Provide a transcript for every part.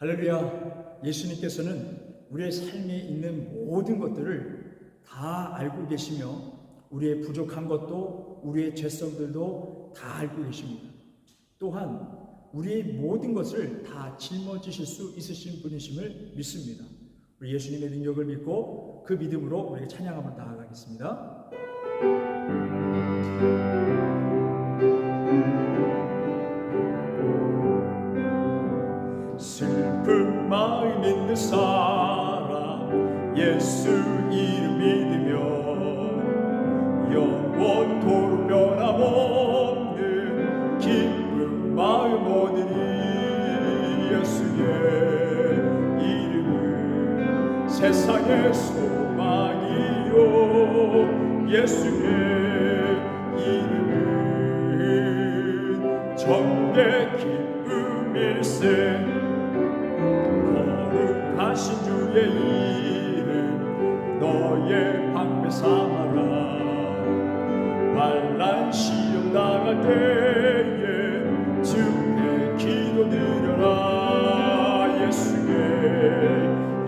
할렐루야. 예수님께서는 우리의 삶에 있는 모든 것들을 다 알고 계시며 우리의 부족한 것도 우리의 죄성들도 다 알고 계십니다. 또한 우리의 모든 것을 다 짊어지실 수 있으신 분이심을 믿습니다. 우리 예수님의 능력을 믿고 그 믿음으로 우리에게 찬양 한번 나아가겠습니다. 슬픈 마음 있는 사람 예수 이름 믿으며 영원토록 변함없는 기쁜 마음 얻으리. 예수의 이름은 세상의 소망이요 예수의 이름은 천국의 기쁨일세. 거룩하신 주의 이름 너의 방패 삼아라. 환난 시험 당할 때에 주께 기도드려라. 예수의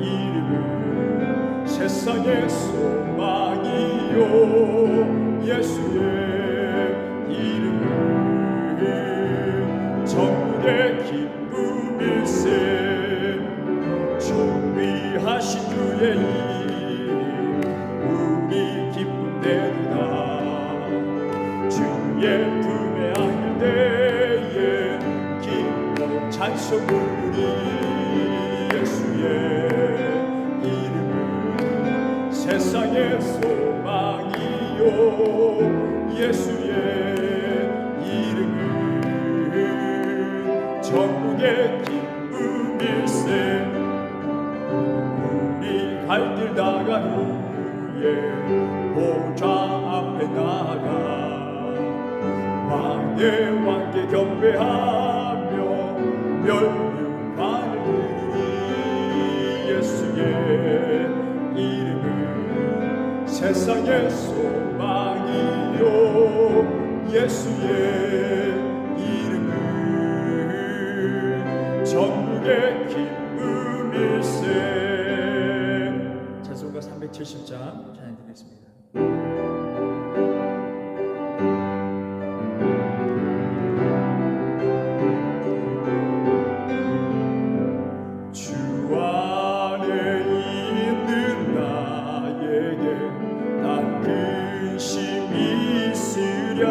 이름은 세상의 소망이요 예수의 이름은 천국의 기쁨일세. 존귀하신 주의 이름 우리 기쁨 내리다. 주의 품에 안길 때에 기뻐 찬송 부르리. 예수의 이름은 세상의 소망이요 예수의 이름은 천국의 기쁨일세. 갈 길 나간 후에 보좌 앞에 나가 왕의 왕께 경배하며 멸류관을 드리리. 예수의 이름은 세상의 소망이요 예수의 이름은 천국의 기쁨일세. 370장 찬양 드리겠습니다. 주 안에 있는 나에게 난 근심이 있으랴.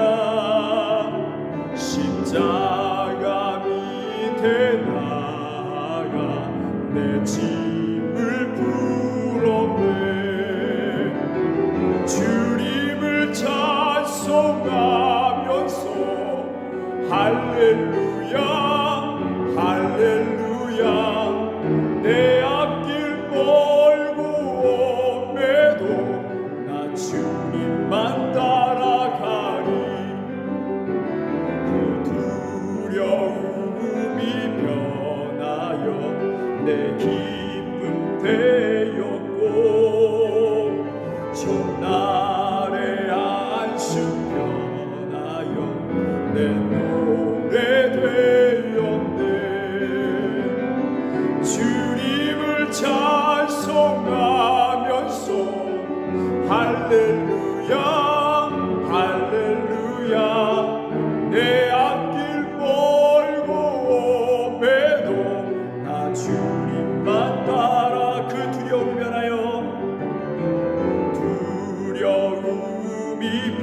십자가 밑에 나가 내 짐을 주님을 찬송하면서 할렐루야 할렐루야. 내 앞길 멀고 험해도 나 주님만 따라가리. 그 두려움이 변하여 내 기쁨 되었고 첫날의 안식 변하여 내 노래 되었네. 주님을 찬송하면서 할렐루야 할렐루야. 내 앞길 멀고 험해도 나 주님만 따라. 그 두려움이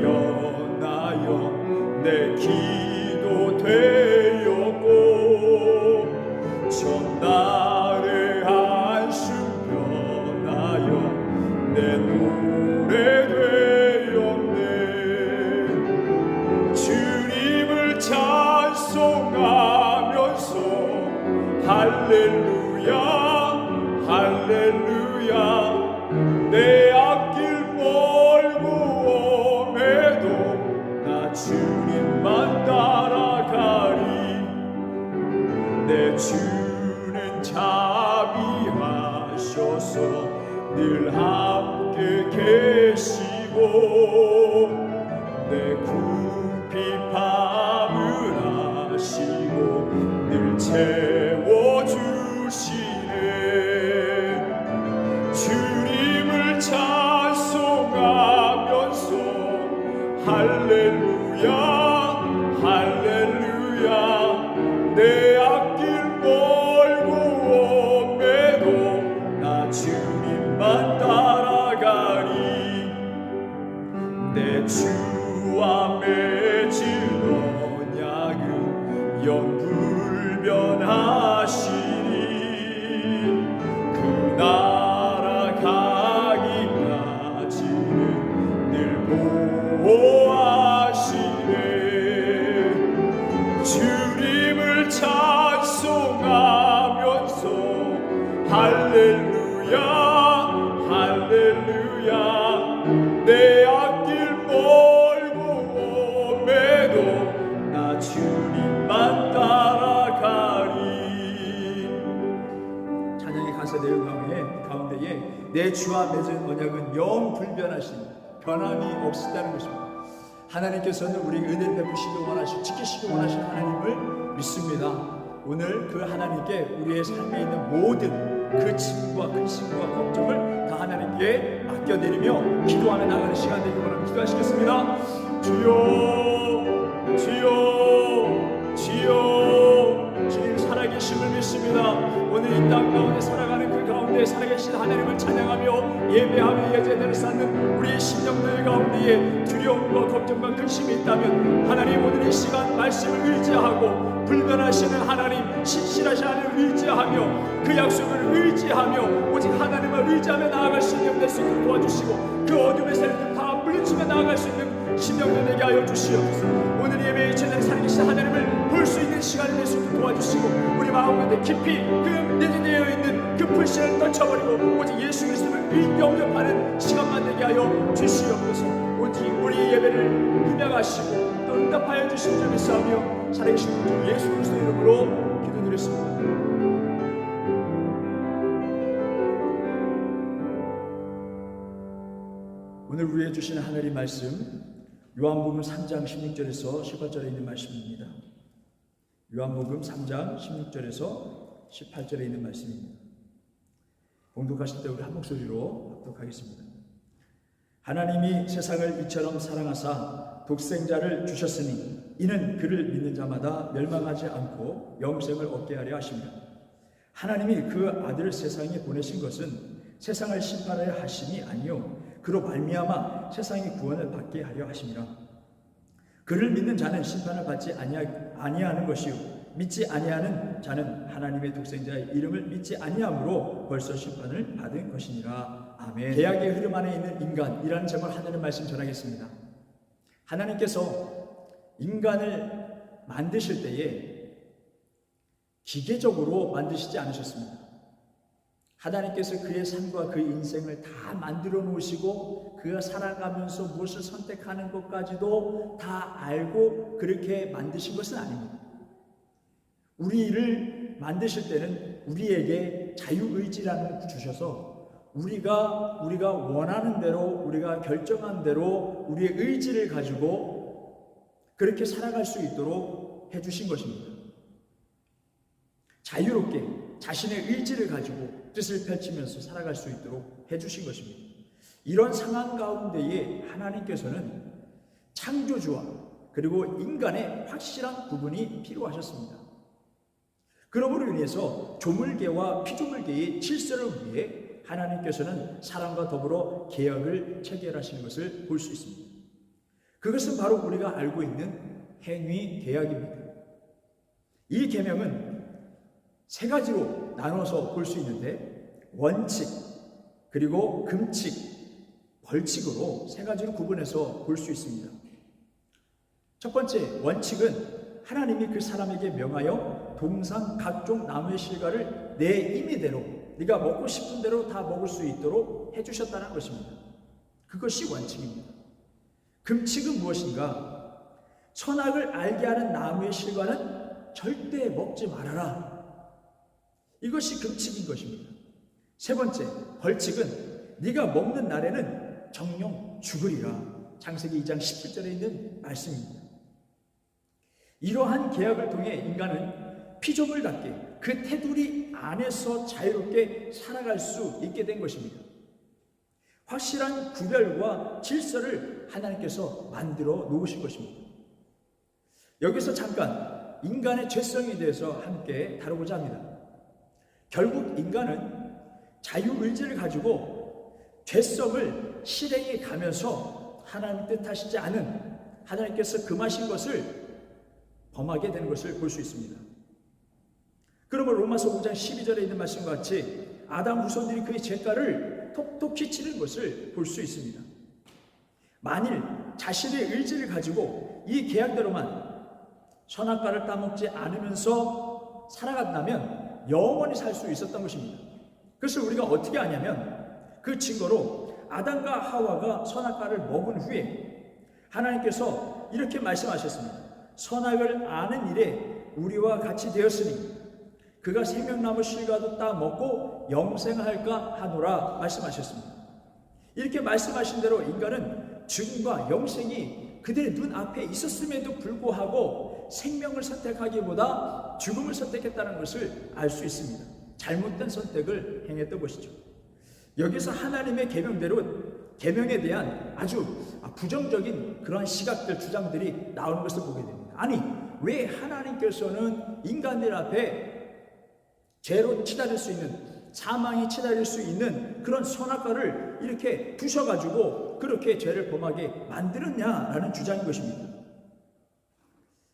변하여 변하여 내 기도 되었고 첫날의 안식 변하여 내 노래 되었네. 주님을 찬송하면서 할렐루야 할렐루야. 내 앞길 멀고 험해도 나 주님만 따라가리. 내 주는 자비하셔서 늘 함께 계시고 내 궁핍함을 아시고 늘 채워주시. 앞길 멀고 엄매도 나 주님만 따라가리. 내 주와 맺은 언약은 영불변하시니 그 나라 가기까지는 늘 보호하시네. 주님을 찬송하면서 할렐루야 할렐루야. 내 앞길 멀고 엄매도 나 주님만 따라가리. 찬양의 가사 내용 가운데에 내 주와 맺은 언약은 영불변하신 변함이 없으다는 것입니다. 하나님께서는 우리에게 은혜를 베푸시기 원하시고 지키시기 원하시는 하나님을 믿습니다. 오늘 그 하나님께 우리의 삶에 있는 모든 그 짐과 근심과 걱정을 다 하나님께 맡겨드리며 기도하며 나가는 시간 되기를 원합니다. 기도하시겠습니다. 주여 주여 주여. 주님 살아계심을 믿습니다. 오늘 이 땅 가운데 살아가는 그 가운데 살아계신 하나님을 찬양하며 예배하며 예배를 쌓는 우리의 심령들 가운데에 두려움과 걱정과 근심이 있다면 하나님 오늘 이 시간 말씀을 의지하고 불변하시는 하나님, 신실하신 하나님을 의지하며 그 약속을 의지하며 오직 하나님을 의지하며 나아갈 수 있는 될 수 있도록 도와주시고 그 어둠의 세력을 다 물리치며 나아갈 수 있는 심령들 되게 하여 주시옵소서. 오늘 예배의 제자리 살아계신 하나님을 볼 수 있는 시간이 될 수 있도록 도와주시고 우리 마음 가운데 깊이 그 내재되어 있는 그 불신을 떨쳐버리고 오직 예수 그리스도를 영접하는 시간만 되게 하여 주시옵소서. 오직 우리 예배를 음양하시고 또 응답하여 주신 줄 믿사오며 살아계신 주 예수 그리스도 이름으로 기도드렸습니다. 오늘 우리에게 주시는 하늘의 말씀 요한복음 3장 16절에서 18절에 있는 말씀입니다. 요한복음 3장 16절에서 18절에 있는 말씀입니다. 봉독하실 때 우리 한 목소리로 합독하겠습니다. 하나님이 세상을 이처럼 사랑하사 독생자를 주셨으니 이는 그를 믿는 자마다 멸망하지 않고 영생을 얻게 하려 하십니다. 하나님이 그 아들을 세상에 보내신 것은 세상을 심판하려 하심이 아니요 그로 말미암아 세상의 구원을 받게 하려 하심이라. 그를 믿는 자는 심판을 받지 아니하는 것이요 믿지 아니하는 자는 하나님의 독생자의 이름을 믿지 아니함으로 벌써 심판을 받은 것이니라. 아멘. 계약의 흐름 안에 있는 인간이라는 제목을 하나님 말씀 전하겠습니다. 하나님께서 인간을 만드실 때에 기계적으로 만드시지 않으셨습니다. 하나님께서 그의 삶과 그의 인생을 다 만들어 놓으시고 그가 살아가면서 무엇을 선택하는 것까지도 다 알고 그렇게 만드신 것은 아닙니다. 우리를 만드실 때는 우리에게 자유의지라는 걸 주셔서 우리가 원하는 대로 우리가 결정한 대로 우리의 의지를 가지고 그렇게 살아갈 수 있도록 해주신 것입니다. 자유롭게 자신의 의지를 가지고 뜻을 펼치면서 살아갈 수 있도록 해주신 것입니다. 이런 상황 가운데에 하나님께서는 창조주와 그리고 인간의 확실한 구분이 필요하셨습니다. 그러므로 인해서 조물계와 피조물계의 질서를 위해 하나님께서는 사람과 더불어 계약을 체결하시는 것을 볼 수 있습니다. 그것은 바로 우리가 알고 있는 행위 계약입니다. 이 계명은 세 가지로 나눠서 볼 수 있는데 원칙, 그리고 금칙, 벌칙으로 세 가지로 구분해서 볼 수 있습니다. 첫 번째 원칙은 하나님이 그 사람에게 명하여 동상 각종 나무의 실과를 내 임의대로 네가 먹고 싶은 대로 다 먹을 수 있도록 해주셨다는 것입니다. 그것이 원칙입니다. 금칙은 무엇인가? 선악을 알게 하는 나무의 실과는 절대 먹지 말아라. 이것이 금칙인 것입니다. 세 번째 벌칙은 네가 먹는 날에는 정령 죽으리라. 창세기 2장 17절에 있는 말씀입니다. 이러한 계약을 통해 인간은 피조물답게 그 테두리 안에서 자유롭게 살아갈 수 있게 된 것입니다. 확실한 구별과 질서를 하나님께서 만들어 놓으신 것입니다. 여기서 잠깐 인간의 죄성에 대해서 함께 다루고자 합니다. 결국 인간은 자유의지를 가지고 죄성을 실행해 가면서 하나님 뜻하시지 않은, 하나님께서 금하신 것을 범하게 되는 것을 볼 수 있습니다. 그러므로 로마서 5장 12절에 있는 말씀과 같이 아담 후손들이 그의 죄가를 톡톡히 치는 것을 볼 수 있습니다. 만일 자신의 의지를 가지고 이 계약대로만 선악과를 따먹지 않으면서 살아간다면 영원히 살 수 있었던 것입니다. 그래서 우리가 어떻게 아냐면 그 증거로 아담과 하와가 선악과를 먹은 후에 하나님께서 이렇게 말씀하셨습니다. 선악을 아는 일에 우리와 같이 되었으니 그가 생명나무 실과도 따먹고 영생할까 하노라 말씀하셨습니다. 이렇게 말씀하신 대로 인간은 죽음과 영생이 그들의 눈앞에 있었음에도 불구하고 생명을 선택하기보다 죽음을 선택했다는 것을 알 수 있습니다. 잘못된 선택을 행했던 것이죠. 여기서 하나님의 계명에 대한 아주 부정적인 그러한 시각들, 주장들이 나오는 것을 보게 됩니다. 아니, 왜 하나님께서는 인간들 앞에 죄로 치달을 수 있는, 사망이 치달을 수 있는 그런 선악과를 이렇게 두셔가지고 그렇게 죄를 범하게 만들었냐라는 주장인 것입니다.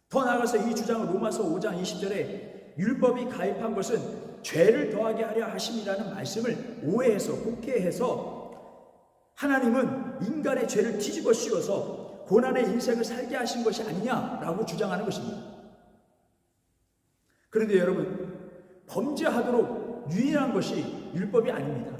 더 나아가서 이 주장을 로마서 5장 20절에 율법이 가입한 것은 죄를 더하게 하려 하심이라는 말씀을 오해해서, 곡해해서 하나님은 인간의 죄를 뒤집어 씌워서 고난의 인생을 살게 하신 것이 아니냐라고 주장하는 것입니다. 그런데 여러분, 범죄하도록 유인한 것이 율법이 아닙니다.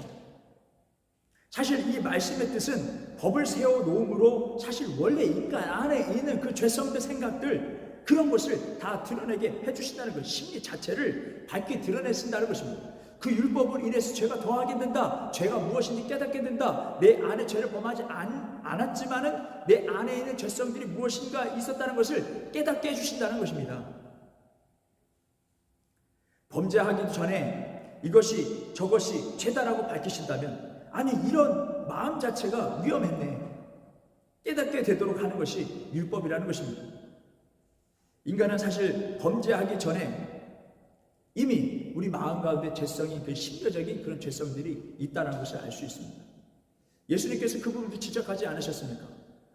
사실 이 말씀의 뜻은 법을 세워놓음으로 사실 원래 인간 안에 있는 그 죄성들, 생각들, 그런 것을 다 드러내게 해주신다는 것, 심리 자체를 밝게 드러내신다는 것입니다. 그 율법을 인해서 죄가 더하게 된다, 죄가 무엇인지 깨닫게 된다, 내 안에 죄를 범하지 않았지만은 내 안에 있는 죄성들이 무엇인가 있었다는 것을 깨닫게 해주신다는 것입니다. 범죄하기도 전에 이것이 저것이 죄다라고 밝히신다면, 아니 이런 마음 자체가 위험했네, 깨닫게 되도록 하는 것이 율법이라는 것입니다. 인간은 사실 범죄하기 전에 이미 우리 마음 가운데 죄성이, 그 심려적인 그런 죄성들이 있다는 것을 알 수 있습니다. 예수님께서 그 부분도 지적하지 않으셨습니까?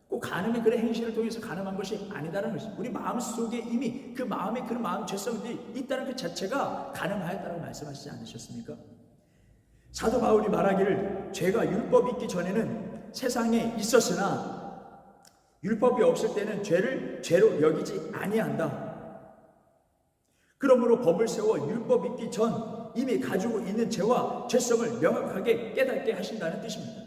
꼭 가늠의 그런 행실을 통해서 가늠한 것이 아니다라는 것입니다. 우리 마음 속에 이미 그 마음에 그런 마음 죄성들이 있다는 그 자체가 가늠하였다고 말씀하시지 않으셨습니까? 사도 바울이 말하기를 죄가 율법이 있기 전에는 세상에 있었으나 율법이 없을 때는 죄를 죄로 여기지 아니한다. 그러므로 법을 세워 율법 있기 전 이미 가지고 있는 죄와 죄성을 명확하게 깨닫게 하신다는 뜻입니다.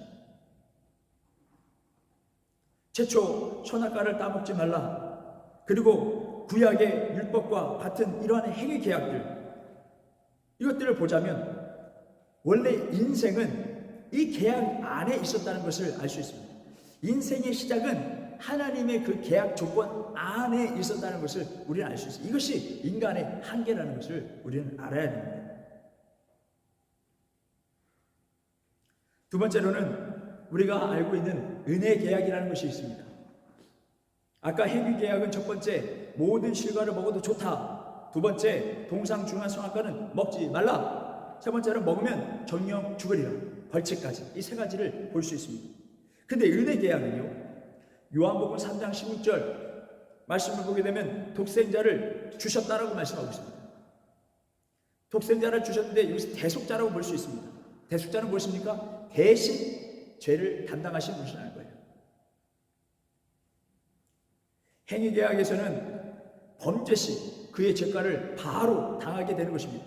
최초 선악과를 따먹지 말라, 그리고 구약의 율법과 같은 이러한 행위 계약들, 이것들을 보자면 원래 인생은 이 계약 안에 있었다는 것을 알 수 있습니다. 인생의 시작은 하나님의 그 계약 조건 안에 있었다는 것을 우리는 알 수 있습니다. 이것이 인간의 한계라는 것을 우리는 알아야 됩니다. 두 번째로는 우리가 알고 있는 은혜 계약이라는 것이 있습니다. 아까 행위 계약은 첫 번째, 모든 실과를 먹어도 좋다. 두 번째, 동상중한 선악과는 먹지 말라. 세 번째는 먹으면 정령 죽으리라, 벌칙까지, 이 세 가지를 볼 수 있습니다. 근데 은혜 계약은요, 요한복음 3장 16절 말씀을 보게 되면 독생자를 주셨다라고 말씀하고 있습니다. 독생자를 주셨는데 여기서 대속자라고 볼 수 있습니다. 대속자는 무엇입니까? 대신 죄를 담당하신 분이라는 거예요. 행위계약에서는 범죄시 그의 죄가를 바로 당하게 되는 것입니다.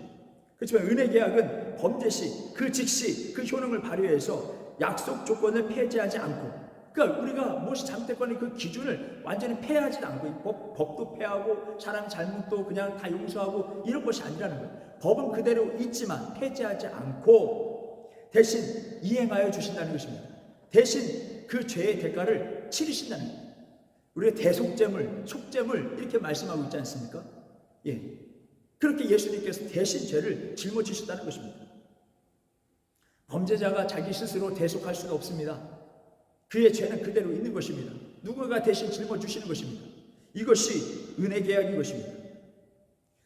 그렇지만 은혜계약은 범죄시 그 즉시 그 효능을 발휘해서 약속 조건을 폐지하지 않고, 그러니까 우리가 무엇이 잘못됐거니 그 기준을 완전히 폐하지 않고, 법도 폐하고 사람 잘못도 그냥 다 용서하고 이런 것이 아니라는 거예요. 법은 그대로 있지만 폐지하지 않고 대신 이행하여 주신다는 것입니다. 대신 그 죄의 대가를 치르신다는 거예요. 우리가 대속죄물, 속죄물 이렇게 말씀하고 있지 않습니까? 예, 그렇게 예수님께서 대신 죄를 짊어지셨다는 것입니다. 범죄자가 자기 스스로 대속할 수는 없습니다. 그의 죄는 그대로 있는 것입니다. 누군가 대신 짊어지시는 것입니다. 이것이 은혜 계약인 것입니다.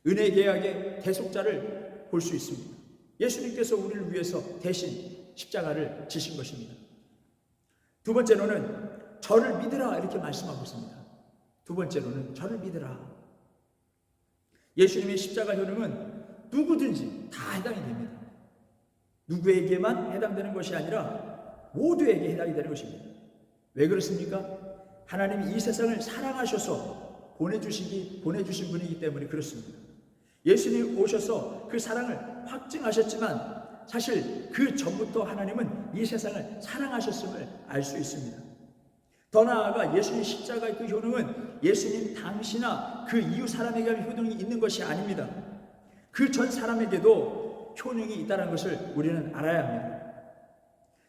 은혜 계약의 대속자를 볼 수 있습니다. 예수님께서 우리를 위해서 대신 십자가를 지신 것입니다. 두 번째로는 저를 믿으라 이렇게 말씀하고 있습니다. 두 번째로는 저를 믿으라. 예수님의 십자가 효능은 누구든지 다 해당이 됩니다. 누구에게만 해당되는 것이 아니라 모두에게 해당이 되는 것입니다. 왜 그렇습니까? 하나님이 이 세상을 사랑하셔서 보내주신 분이기 때문에 그렇습니다. 예수님이 오셔서 그 사랑을 확증하셨지만 사실 그 전부터 하나님은 이 세상을 사랑하셨음을 알 수 있습니다. 더 나아가 예수님 십자가의 그 효능은 예수님 당시나 그 이후 사람에게 효능이 있는 것이 아닙니다. 그 전 사람에게도 효능이 있다는 것을 우리는 알아야 합니다.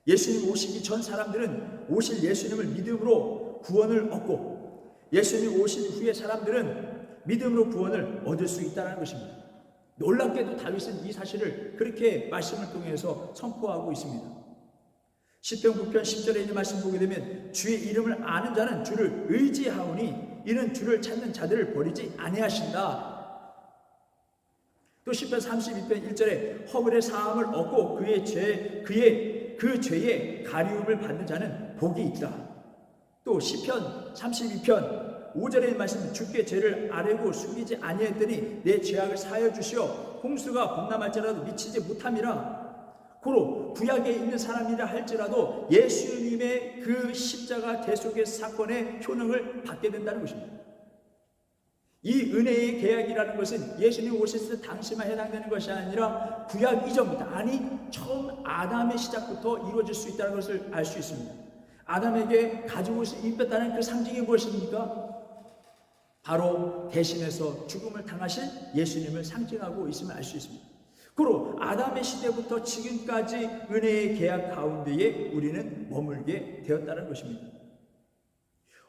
예수님 오시기 전 사람들은 오실 예수님을 믿음으로 구원을 얻고 예수님 오신 후에 사람들은 믿음으로 구원을 얻을 수 있다는 것입니다. 놀랍게도 다윗은 이 사실을 그렇게 말씀을 통해서 선포하고 있습니다. 시편 9편 10절에 있는 말씀 보게 되면 주의 이름을 아는 자는 주를 의지하오니 이는 주를 찾는 자들을 버리지 아니하신다. 또 시편 32편 1절에 허물의 사함을 얻고 그 죄의 가리움을 받는 자는 복이 있다. 또 시편 32편 5절의 말씀, 주께 죄를 아뢰고 숨기지 아니했더니 내 죄악을 사하여 주시어 홍수가 범람할지라도 미치지 못함이라. 고로 구약에 있는 사람이라 할지라도 예수님의 그 십자가 대속의 사건의 효능을 받게 된다는 것입니다. 이 은혜의 계약이라는 것은 예수님 오셨을 때 당시만 해당되는 것이 아니라 구약 이전부터, 아니 처음 아담의 시작부터 이루어질 수 있다는 것을 알 수 있습니다. 아담에게 가죽옷을 입혔다는 그 상징이 무엇입니까? 바로 대신해서 죽음을 당하신 예수님을 상징하고 있음을 알 수 있습니다. 그리고 아담의 시대부터 지금까지 은혜의 계약 가운데에 우리는 머물게 되었다는 것입니다.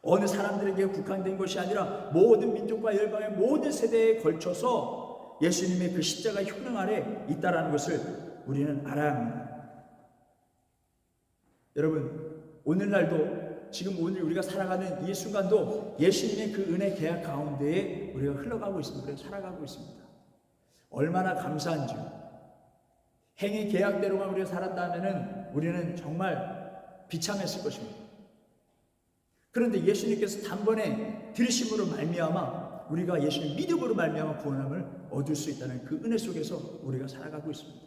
어느 사람들에게 국한된 것이 아니라 모든 민족과 열방의 모든 세대에 걸쳐서 예수님의 그 십자가 효능 아래 있다는 것을 우리는 알아야 합니다. 여러분, 오늘날도 지금 오늘 우리가 살아가는 이 순간도 예수님의 그 은혜 계약 가운데에 우리가 흘러가고 있습니다. 우리가 살아가고 있습니다. 얼마나 감사한지요. 행위 계약대로만 우리가 살았다면 우리는 정말 비참했을 것입니다. 그런데 예수님께서 단번에 들으심으로 말미암아 우리가 예수님 믿음으로 말미암아 구원함을 얻을 수 있다는 그 은혜 속에서 우리가 살아가고 있습니다.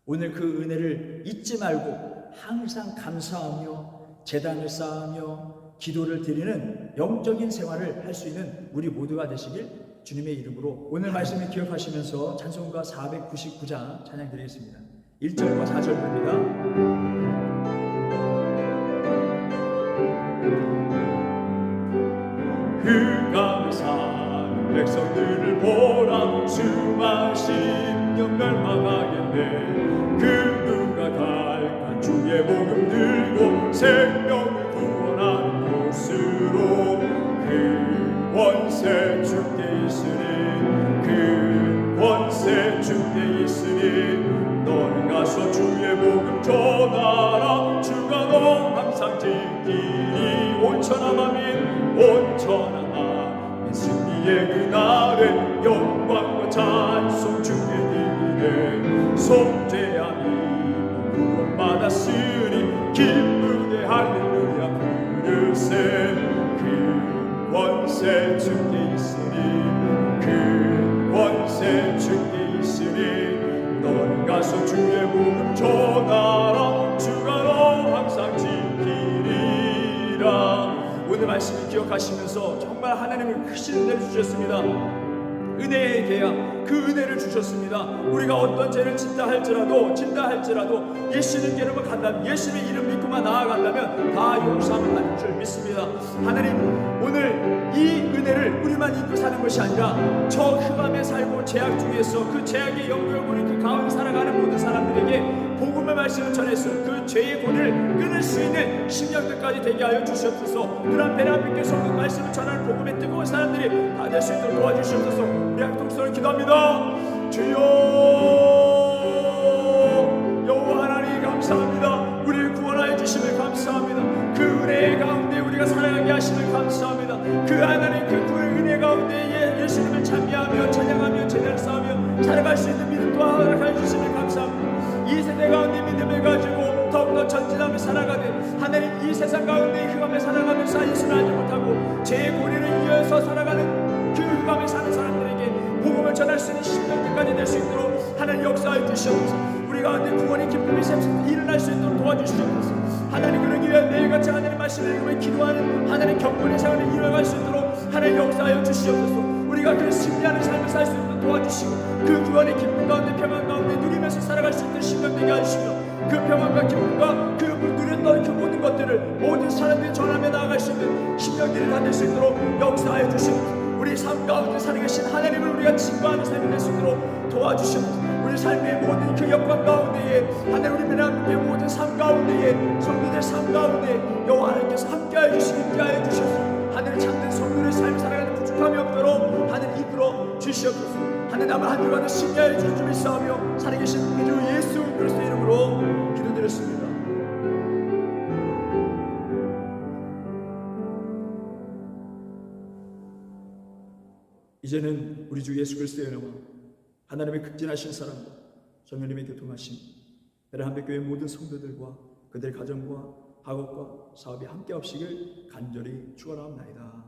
오늘 그 은혜를 잊지 말고 항상 감사하며 제단을 쌓으며 기도를 드리는 영적인 생활을 할 수 있는 우리 모두가 되시길 주님의 이름으로 오늘 말씀을 기억하시면서 찬송가 499장 찬양 드리겠습니다. 1절과 4절입니다. 그 가운데 사는 백성들을 보라. 수만 10년 멸망하겠네. 그 누가 갈까 주의 복음 들고 생명을 구원하는 곳으로. 그 권세 주께 있으니 그 권세 주께 있으니 너는 가서 주의 복음 전하라. 주가 너 항상 지키리. 온천하 만민 온천하 만민 승리의 그날에 영광과 찬송 주께 드리네. 속죄함이 구원받았으니 기쁘게 할렐루야 부르세. 그 권세 주께 있으니 그 권세 주께 있으니 너는 가서 주의 복음 전하라. 주가 너 항상 지키리라. 오늘 말씀을 기억하시면서 정말 하나님은 크신 은혜를 주셨습니다. 은혜의 계약, 그 은혜를 주셨습니다. 우리가 어떤 죄를 짓다 할지라도 예수님께로만 간다면, 예수님의 이름 믿고만 나아간다면 다 용서함을 받을 줄 믿습니다. 하나님, 오늘 이 은혜를 우리만 잊고 사는 것이 아니라 저 흑암에 살고 죄악 중에서 그 죄악의 영광을 보는 그 가운데 살아가는 모든 사람들에게 복음의 말씀을 전해서 그 죄의 본을 끊을 수 있는 심령들까지 되게 하여 주시옵소서. 그런 베라빛께서 그 말씀을 전하는 복음의 뜨거운 사람들이 다 될 수 있도록 도와주시옵소서. 우리 한통성을 기도합니다. 주여, 여호와 하나님 감사합니다. 우리를 구원하여 주심을 감사합니다. 그 은혜 가운데 우리가 살아가게 하심을 감사합니다. 그 하나님 그 은혜 가운데 예수님을 찬미하며 살아갈 수 있는 믿음 또한 허락해 주시니 감사합니다. 이 세대 가운데 믿음을 가지고 더욱더 전진하며 살아가는 하나님, 이 세상 가운데 흑암에 살아가면서 예수를 알지 못하고 제 고리를 이어서 살아가는 그 흑암에 사는 사람들에게 복음을 전할 수 있는 심령들까지 될 수 있도록 하나님 역사해 주시옵소서. 우리 가운데 구원의 기쁨이 샘솟게 일어날 수 있도록 도와주시옵소서. 하나님, 그러기 위해 매일같이 하나님 말씀을 읽으며 기도하는 하나님 경건의 생활을 이뤄갈 수 있도록 하나님 역사하여 주시옵소서. 우리가 그 승리하는 삶을 살 수 있도록 도와주시고 그 구원의 기쁨 가운데 평안 가운데 누리면서 살아갈 수 있는 심령 되게 하시며 그 평안과 기쁨과 그 누렸던 그 모든 것들을 모든 사람들이 전하며 나아갈 수 있는 심령들이 다 될 수 있도록 역사하여 주시옵소서. 우리 삶 가운데 살아계신 하나님을 우리가 증거하는 삶이 될 수 있도록 도와주시옵소서. 우리 삶의 모든 그 역관 가운데에 하나님, 우리 하나님의 모든 삶 가운데에 성도들 삶 가운데 여호와 하나님께서 함께하여 주시고 함께하여 주셔서 하늘 참된 성도의 삶을 살아가는 부족함이 없도록 하늘 이끌어 주시옵소서. 하늘 남은 한 주간을 신뢰하여 주실 줄 믿사오며 살아계신 우리 주 예수 그리스도의 이름으로 기도드렸습니다. 이제는 우리 주 예수 그리스도의 은혜와 하나님의 극진하신 사랑과 성령님의 교통하심 베레한백교회 모든 성도들과 그들 가정과 학업과 사업이 함께 없시길 간절히 축원하옵나이다.